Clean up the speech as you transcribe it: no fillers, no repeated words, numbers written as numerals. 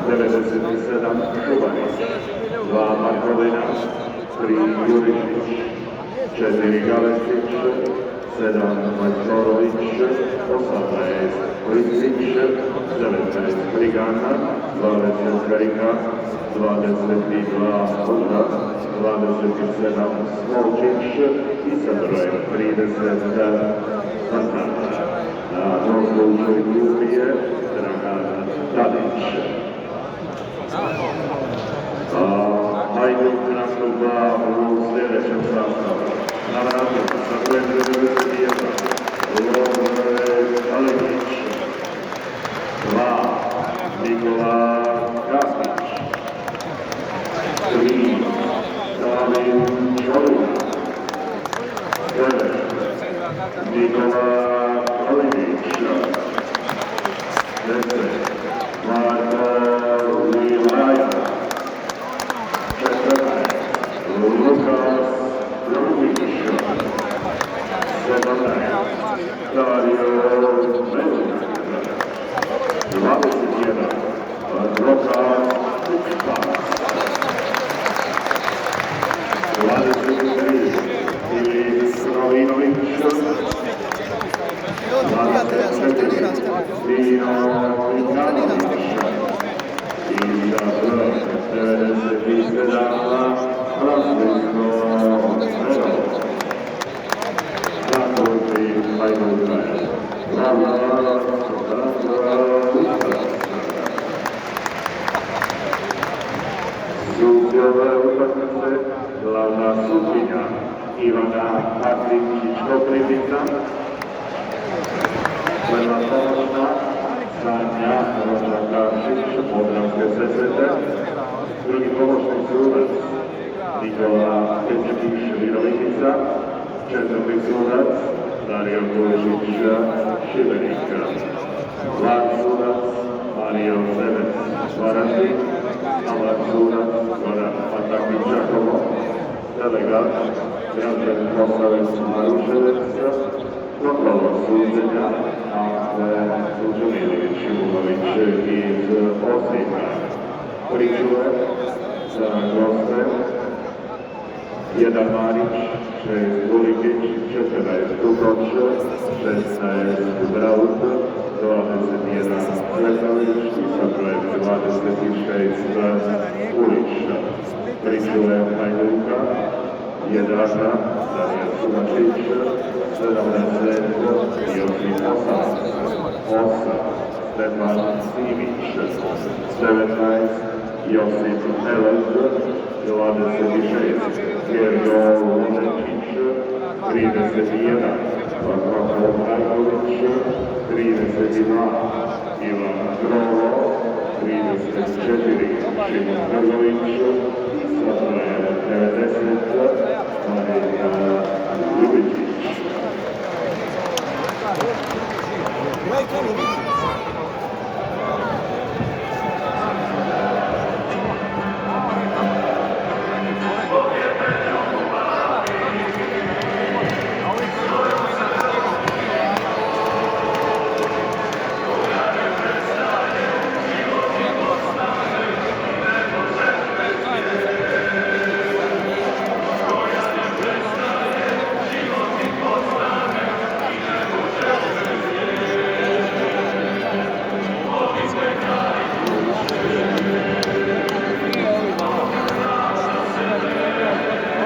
97 Šubanić, 2 Markovina, 3 Jurišić, 4 Galesić, 7 Majstorović, 18 Listić, 19 Brigana, 20 Karika, 22 Huda, 27 Smolčić i sa brojem 30 Santana. Na rozlučnoj klupi je Dragan Tadić. Hajduk nastupa u sljedećem sastavu. Na vratu sa brojem 91 Lovre Aleksić, 2 Nikola Kasnić, 3 Damir Čorina, 9 Nikola Kalinić, 10 Marko Vilaja, 14 Lukas Ljubić, 17 Dario Melnik, 21 Roka Kučpac, 23 Filip Krovinović, 24 Dino Mikanović i za broj 97 Različno Redov. Zakoči Hajduka je glavna Suđove utakmice, glavna sudkinja Ivana Martinčić-Koprivica, prva pomoćna Sanja Rožnjakašić, Podravske Sesvete, drugi pomoćni sudac Nikola Pećkić-Virovitica, četvrti sudac Dario Kulišić, Šibenik, glavni sudac Mario Zevec, Varaždin, glavni sudac Goran Patakić, Đakovo, delegat Građan Kosovec, Maruševac, kontrolor suđenja Ante Suđanilić Ivumović iz Osijeka. Pričuve za goste 1 Marić, 6 Gulikić, 14 Tukoć, 16 Braut, 21 Cvetović i sa brojem 26 Ulić. Pričuve Hajduka 1 Daniel Sumačić, 17 Josip Osas, 8 Stefan Simić, 19 Josip Elez, 26 Gergo Lunečić, 31 Vatroko Marković, 32 Ivan Grovo, 34 Šimon Grgović, sa brojem 90 Marina